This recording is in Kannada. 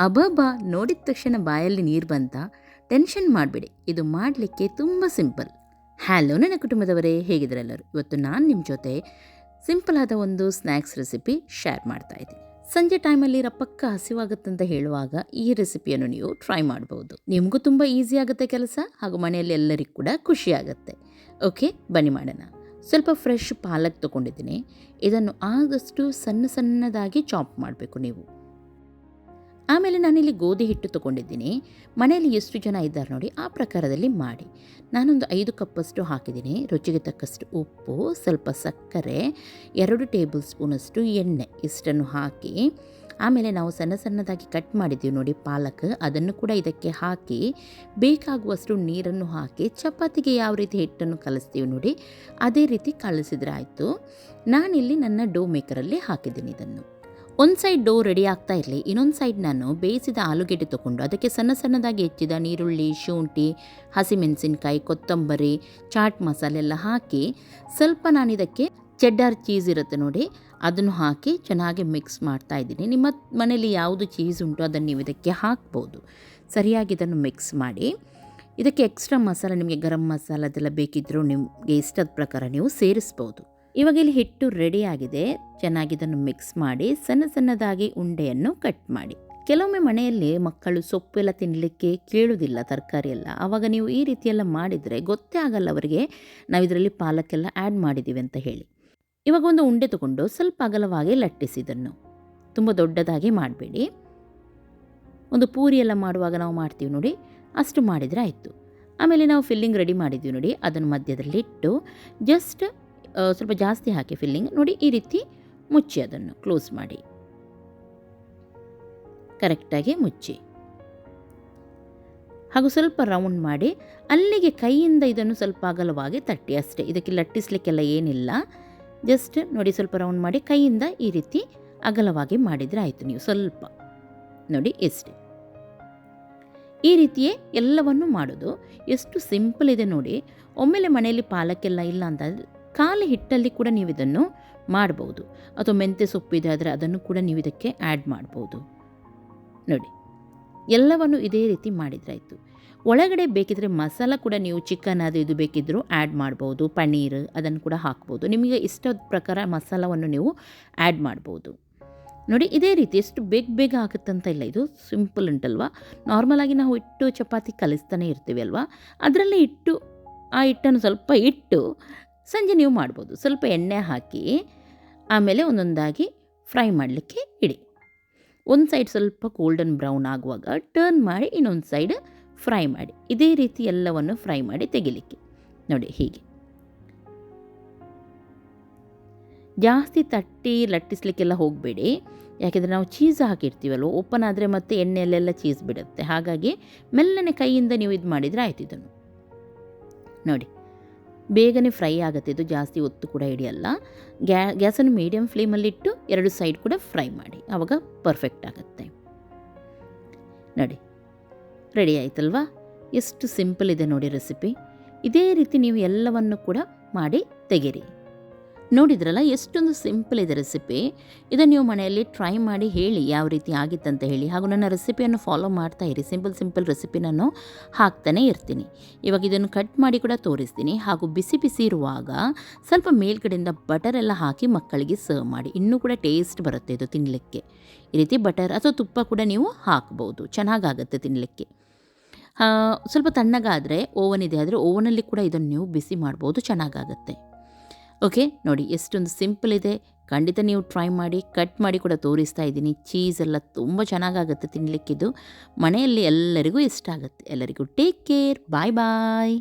ಅಬಾಬಾ ನೋಡಿದ ತಕ್ಷಣ ಬಾಯಲ್ಲಿ ನೀರು ಬಂತ? ಟೆನ್ಷನ್ ಮಾಡಬೇಡಿ, ಇದು ಮಾಡಲಿಕ್ಕೆ ತುಂಬ ಸಿಂಪಲ್. ಹ್ಯಾಲೋ ನನ್ನ ಕುಟುಂಬದವರೇ, ಹೇಗಿದ್ರೆಲ್ಲರೂ? ಇವತ್ತು ನಾನು ನಿಮ್ಮ ಜೊತೆ ಸಿಂಪಲ್ ಆದ ಒಂದು ಸ್ನ್ಯಾಕ್ಸ್ ರೆಸಿಪಿ ಶೇರ್ ಮಾಡ್ತಾ ಇದ್ದೀನಿ. ಸಂಜೆ ಟೈಮಲ್ಲಿ ರಪ್ಪಕ್ಕ ಹಸಿವಾಗುತ್ತಂತ ಹೇಳುವಾಗ ಈ ರೆಸಿಪಿಯನ್ನು ನೀವು ಟ್ರೈ ಮಾಡ್ಬೋದು. ನಿಮಗೂ ತುಂಬ ಈಸಿ ಆಗುತ್ತೆ ಕೆಲಸ, ಹಾಗೂ ಮನೆಯಲ್ಲಿ ಎಲ್ಲರಿಗೂ ಕೂಡ ಖುಷಿ ಆಗುತ್ತೆ. ಓಕೆ, ಬನ್ನಿ ಮಾಡೋಣ. ಸ್ವಲ್ಪ ಫ್ರೆಶ್ ಪಾಲಕ್ ತೊಗೊಂಡಿದ್ದೀನಿ. ಇದನ್ನು ಆದಷ್ಟು ಸಣ್ಣದಾಗಿ ಚಾಪ್ ಮಾಡಬೇಕು ನೀವು. ಆಮೇಲೆ ನಾನಿಲ್ಲಿ ಗೋಧಿ ಹಿಟ್ಟು ತೊಗೊಂಡಿದ್ದೀನಿ. ಮನೆಯಲ್ಲಿ ಎಷ್ಟು ಜನ ಇದ್ದಾರೆ ನೋಡಿ ಆ ಪ್ರಕಾರದಲ್ಲಿ ಮಾಡಿ. ನಾನೊಂದು 5 ಕಪ್ಪಷ್ಟು ಹಾಕಿದ್ದೀನಿ. ರುಚಿಗೆ ತಕ್ಕಷ್ಟು ಉಪ್ಪು, ಸ್ವಲ್ಪ ಸಕ್ಕರೆ, 2 ಟೇಬಲ್ ಸ್ಪೂನಷ್ಟು ಎಣ್ಣೆ, ಇಷ್ಟನ್ನು ಹಾಕಿ ಆಮೇಲೆ ನಾವು ಸಣ್ಣದಾಗಿ ಕಟ್ ಮಾಡಿದ್ದೀವಿ ನೋಡಿ ಪಾಲಕ್, ಅದನ್ನು ಕೂಡ ಇದಕ್ಕೆ ಹಾಕಿ ಬೇಕಾಗುವಷ್ಟು ನೀರನ್ನು ಹಾಕಿ ಚಪಾತಿಗೆ ಯಾವ ರೀತಿ ಹಿಟ್ಟನ್ನು ಕಲಿಸ್ತೀವಿ ನೋಡಿ ಅದೇ ರೀತಿ ಕಲಿಸಿದ್ರೆ ಆಯಿತು. ನಾನಿಲ್ಲಿ ನನ್ನ ಡೋ ಮೇಕರಲ್ಲಿ ಹಾಕಿದ್ದೀನಿ ಇದನ್ನು. ಒಂದು ಸೈಡ್ ಡೋ ರೆಡಿ ಆಗ್ತಾ ಇರಲಿ, ಇನ್ನೊಂದು ಸೈಡ್ ನಾನು ಬೇಯಿಸಿದ ಆಲೂಗೆಡ್ಡೆ ತೊಗೊಂಡು ಅದಕ್ಕೆ ಸಣ್ಣದಾಗಿ ಹೆಚ್ಚಿದ ನೀರುಳ್ಳಿ, ಶುಂಠಿ, ಹಸಿಮೆಣಸಿನ್ಕಾಯಿ, ಕೊತ್ತಂಬರಿ, ಚಾಟ್ ಮಸಾಲೆ ಎಲ್ಲ ಹಾಕಿ ಸ್ವಲ್ಪ ನಾನಿದಕ್ಕೆ ಚೆಡ್ಡರ್ ಚೀಸ್ ಇರುತ್ತೆ ನೋಡಿ ಅದನ್ನು ಹಾಕಿ ಚೆನ್ನಾಗಿ ಮಿಕ್ಸ್ ಮಾಡ್ತಾ ಇದ್ದೀನಿ. ನಿಮ್ಮ ಮನೇಲಿ ಯಾವುದು ಚೀಸ್ ಉಂಟು ಅದನ್ನು ನೀವು ಇದಕ್ಕೆ ಹಾಕ್ಬೋದು. ಸರಿಯಾಗಿ ಇದನ್ನು ಮಿಕ್ಸ್ ಮಾಡಿ ಇದಕ್ಕೆ ಎಕ್ಸ್ಟ್ರಾ ಮಸಾಲೆ, ನಿಮಗೆ ಗರಂ ಮಸಾಲ ಅದೆಲ್ಲ ಬೇಕಿದ್ದರೂ ನಿಮಗೆ ಇಷ್ಟದ ಪ್ರಕಾರ ನೀವು ಸೇರಿಸ್ಬೋದು. ಇವಾಗ ಇಲ್ಲಿ ಹಿಟ್ಟು ರೆಡಿಯಾಗಿದೆ. ಚೆನ್ನಾಗಿ ಇದನ್ನು ಮಿಕ್ಸ್ ಮಾಡಿ ಸಣ್ಣದಾಗಿ ಉಂಡೆಯನ್ನು ಕಟ್ ಮಾಡಿ. ಕೆಲವೊಮ್ಮೆ ಮನೆಯಲ್ಲಿ ಮಕ್ಕಳು ಸೊಪ್ಪೆಲ್ಲ ತಿನ್ನಲಿಕ್ಕೆ ಕೇಳುವುದಿಲ್ಲ, ತರಕಾರಿ ಎಲ್ಲ. ಆವಾಗ ನೀವು ಈ ರೀತಿಯೆಲ್ಲ ಮಾಡಿದರೆ ಗೊತ್ತೇ ಆಗಲ್ಲ ಅವರಿಗೆ ನಾವು ಇದರಲ್ಲಿ ಪಾಲಕ್ಕೆಲ್ಲ ಆ್ಯಡ್ ಮಾಡಿದ್ದೀವಿ ಅಂತ ಹೇಳಿ. ಇವಾಗ ಒಂದು ಉಂಡೆ ತಗೊಂಡು ಸ್ವಲ್ಪ ಅಗಲವಾಗಿ ಲಟ್ಟಿಸಿದನ್ನು, ತುಂಬ ದೊಡ್ಡದಾಗಿ ಮಾಡಬೇಡಿ. ಒಂದು ಪೂರಿ ಎಲ್ಲ ಮಾಡುವಾಗ ನಾವು ಮಾಡ್ತೀವಿ ನೋಡಿ ಅಷ್ಟು ಮಾಡಿದರೆ ಆಯಿತು. ಆಮೇಲೆ ನಾವು ಫಿಲ್ಲಿಂಗ್ ರೆಡಿ ಮಾಡಿದ್ದೀವಿ ನೋಡಿ ಅದನ್ನು ಮಧ್ಯದಲ್ಲಿಟ್ಟು ಜಸ್ಟ್ ಸ್ವಲ್ಪ ಜಾಸ್ತಿ ಹಾಕಿ ಫಿಲ್ಲಿಂಗ್ ನೋಡಿ ಈ ರೀತಿ ಮುಚ್ಚಿ ಅದನ್ನು ಕ್ಲೋಸ್ ಮಾಡಿ, ಕರೆಕ್ಟಾಗಿ ಮುಚ್ಚಿ ಹಾಗೂ ಸ್ವಲ್ಪ ರೌಂಡ್ ಮಾಡಿ ಅಲ್ಲಿಗೆ ಕೈಯಿಂದ ಇದನ್ನು ಸ್ವಲ್ಪ ಅಗಲವಾಗಿ ತಟ್ಟಿ ಅಷ್ಟೇ. ಇದಕ್ಕೆ ಲಟ್ಟಿಸ್ಲಿಕ್ಕೆಲ್ಲ ಏನಿಲ್ಲ, ಜಸ್ಟ್ ನೋಡಿ ಸ್ವಲ್ಪ ರೌಂಡ್ ಮಾಡಿ ಕೈಯಿಂದ ಈ ರೀತಿ ಅಗಲವಾಗಿ ಮಾಡಿದರೆ ಆಯಿತು. ನೀವು ಸ್ವಲ್ಪ ನೋಡಿ ಎಷ್ಟೇ. ಈ ರೀತಿಯೇ ಎಲ್ಲವನ್ನು ಮಾಡೋದು. ಎಷ್ಟು ಸಿಂಪಲ್ ಇದೆ ನೋಡಿ. ಒಮ್ಮೆಲೆ ಮನೆಯಲ್ಲಿ ಪಾಲಕ್ಕೆಲ್ಲ ಇಲ್ಲ ಅಂತ ಖಾಲಿ ಹಿಟ್ಟಲ್ಲಿ ಕೂಡ ನೀವು ಇದನ್ನು ಮಾಡ್ಬೋದು, ಅಥವಾ ಮೆಂತ್ಯ ಸೊಪ್ಪಿದೆ ಆದರೆ ಅದನ್ನು ಕೂಡ ನೀವು ಇದಕ್ಕೆ ಆ್ಯಡ್ ಮಾಡ್ಬೋದು ನೋಡಿ. ಎಲ್ಲವನ್ನು ಇದೇ ರೀತಿ ಮಾಡಿದ್ರಾಯಿತು. ಒಳಗಡೆ ಬೇಕಿದ್ರೆ ಮಸಾಲ ಕೂಡ ನೀವು ಚಿಕನ್ ಅದು ಇದು ಬೇಕಿದ್ದರೂ ಆ್ಯಡ್ ಮಾಡ್ಬೋದು, ಪನ್ನೀರ್ ಅದನ್ನು ಕೂಡ ಹಾಕ್ಬೋದು. ನಿಮಗೆ ಇಷ್ಟದ ಪ್ರಕಾರ ಮಸಾಲವನ್ನು ನೀವು ಆ್ಯಡ್ ಮಾಡ್ಬೋದು ನೋಡಿ. ಇದೇ ರೀತಿ ಎಷ್ಟು ಬೇಗ ಆಗುತ್ತಂತ ಇಲ್ಲ, ಇದು ಸಿಂಪಲ್ ಉಂಟಲ್ವಾ. ನಾರ್ಮಲಾಗಿ ನಾವು ಹಿಟ್ಟು ಚಪಾತಿ ಕಲಿಸ್ತಾನೆ ಇರ್ತೀವಿ ಅಲ್ವಾ, ಅದರಲ್ಲಿ ಇಟ್ಟು ಆ ಹಿಟ್ಟನ್ನು ಸ್ವಲ್ಪ ಇಟ್ಟು ಸಂಜೆ ನೀವು ಮಾಡ್ಬೋದು. ಸ್ವಲ್ಪ ಎಣ್ಣೆ ಹಾಕಿ ಆಮೇಲೆ ಒಂದೊಂದಾಗಿ ಫ್ರೈ ಮಾಡಲಿಕ್ಕೆ ಇಡಿ. ಒಂದು ಸೈಡ್ ಸ್ವಲ್ಪ ಗೋಲ್ಡನ್ ಬ್ರೌನ್ ಆಗುವಾಗ ಟರ್ನ್ ಮಾಡಿ ಇನ್ನೊಂದು ಸೈಡ್ ಫ್ರೈ ಮಾಡಿ. ಇದೇ ರೀತಿ ಎಲ್ಲವನ್ನು ಫ್ರೈ ಮಾಡಿ ತೆಗಿಲಿಕ್ಕೆ ನೋಡಿ. ಹೀಗೆ ಜಾಸ್ತಿ ತಟ್ಟಿ ಲಟ್ಟಿಸ್ಲಿಕ್ಕೆಲ್ಲ ಹೋಗಬೇಡಿ, ಯಾಕೆಂದರೆ ನಾವು ಚೀಸ್ ಹಾಕಿರ್ತೀವಲ್ವ, ಓಪನ್ ಆದರೆ ಮತ್ತೆ ಎಣ್ಣೆಯಲ್ಲೆಲ್ಲ ಚೀಸ್ ಬಿಡುತ್ತೆ. ಹಾಗಾಗಿ ಮೆಲ್ಲನೆ ಕೈಯಿಂದ ನೀವು ಇದು ಮಾಡಿದರೆ ಆಯ್ತು. ಇದನ್ನು ನೋಡಿ ಬೇಗನೆ ಫ್ರೈ ಆಗುತ್ತೆ ಇದು, ಜಾಸ್ತಿ ಹೊತ್ತು ಕೂಡ ಹಿಡಿಯಲ್ಲ. ಗ್ಯಾಸನ್ನು ಮೀಡಿಯಮ್ ಫ್ಲೇಮಲ್ಲಿಟ್ಟು 2 ಸೈಡ್ ಕೂಡ ಫ್ರೈ ಮಾಡಿ, ಆವಾಗ ಪರ್ಫೆಕ್ಟ್ ಆಗುತ್ತೆ ನೋಡಿ. ರೆಡಿ ಆಯ್ತಲ್ವಾ? ಎಷ್ಟು ಸಿಂಪಲ್ ಇದೆ ನೋಡಿ ರೆಸಿಪಿ. ಇದೇ ರೀತಿ ನೀವು ಎಲ್ಲವನ್ನು ಕೂಡ ಮಾಡಿ ತೆಗೀರಿ. ನೋಡಿದ್ರಲ್ಲ ಎಷ್ಟೊಂದು ಸಿಂಪಲ್ ಇದೆ ರೆಸಿಪಿ. ಇದನ್ನು ನೀವು ಮನೆಯಲ್ಲಿ ಟ್ರೈ ಮಾಡಿ ಹೇಳಿ ಯಾವ ರೀತಿ ಆಗಿತ್ತಂತ ಹೇಳಿ, ಹಾಗೂ ನನ್ನ ರೆಸಿಪಿಯನ್ನು ಫಾಲೋ ಮಾಡ್ತಾ ಇರಿ. ಸಿಂಪಲ್ ರೆಸಿಪಿ ನಾನು ಹಾಕ್ತಾನೆ ಇರ್ತೀನಿ. ಇವಾಗ ಇದನ್ನು ಕಟ್ ಮಾಡಿ ಕೂಡ ತೋರಿಸ್ತೀನಿ. ಹಾಗೂ ಬಿಸಿ ಇರುವಾಗ ಸ್ವಲ್ಪ ಮೇಲ್ಗಡೆಯಿಂದ ಬಟರ್ ಎಲ್ಲ ಹಾಕಿ ಮಕ್ಕಳಿಗೆ ಸರ್ವ್ ಮಾಡಿ, ಇನ್ನೂ ಕೂಡ ಟೇಸ್ಟ್ ಬರುತ್ತೆ ಇದು ತಿನ್ನಲಿಕ್ಕೆ. ಈ ರೀತಿ ಬಟರ್ ಅಥವಾ ತುಪ್ಪ ಕೂಡ ನೀವು ಹಾಕ್ಬೋದು, ಚೆನ್ನಾಗಾಗುತ್ತೆ ತಿನ್ನಲಿಕ್ಕೆ. ಸ್ವಲ್ಪ ತಣ್ಣಗಾದರೆ ಓವನ್ ಇದೆ ಆದರೆ ಓವನಲ್ಲಿ ಕೂಡ ಇದನ್ನು ನೀವು ಬಿಸಿ ಮಾಡ್ಬೋದು, ಚೆನ್ನಾಗಾಗುತ್ತೆ. ಓಕೆ ನೋಡಿ ಎಷ್ಟೊಂದು ಸಿಂಪಲ್ ಇದೆ. ಖಂಡಿತ ನೀವು ಟ್ರೈ ಮಾಡಿ. ಕಟ್ ಮಾಡಿ ಕೂಡ ತೋರಿಸ್ತಾ ಇದ್ದೀನಿ. ಚೀಸ್ ಎಲ್ಲ ತುಂಬ ಚೆನ್ನಾಗಾಗುತ್ತೆ ತಿನ್ನಲಿಕ್ಕಿದು. ಮನೆಯಲ್ಲಿ ಎಲ್ಲರಿಗೂ ಇಷ್ಟ ಆಗುತ್ತೆ. ಎಲ್ಲರಿಗೂ ಟೇಕ್ ಕೇರ್. ಬಾಯ್ ಬಾಯ್.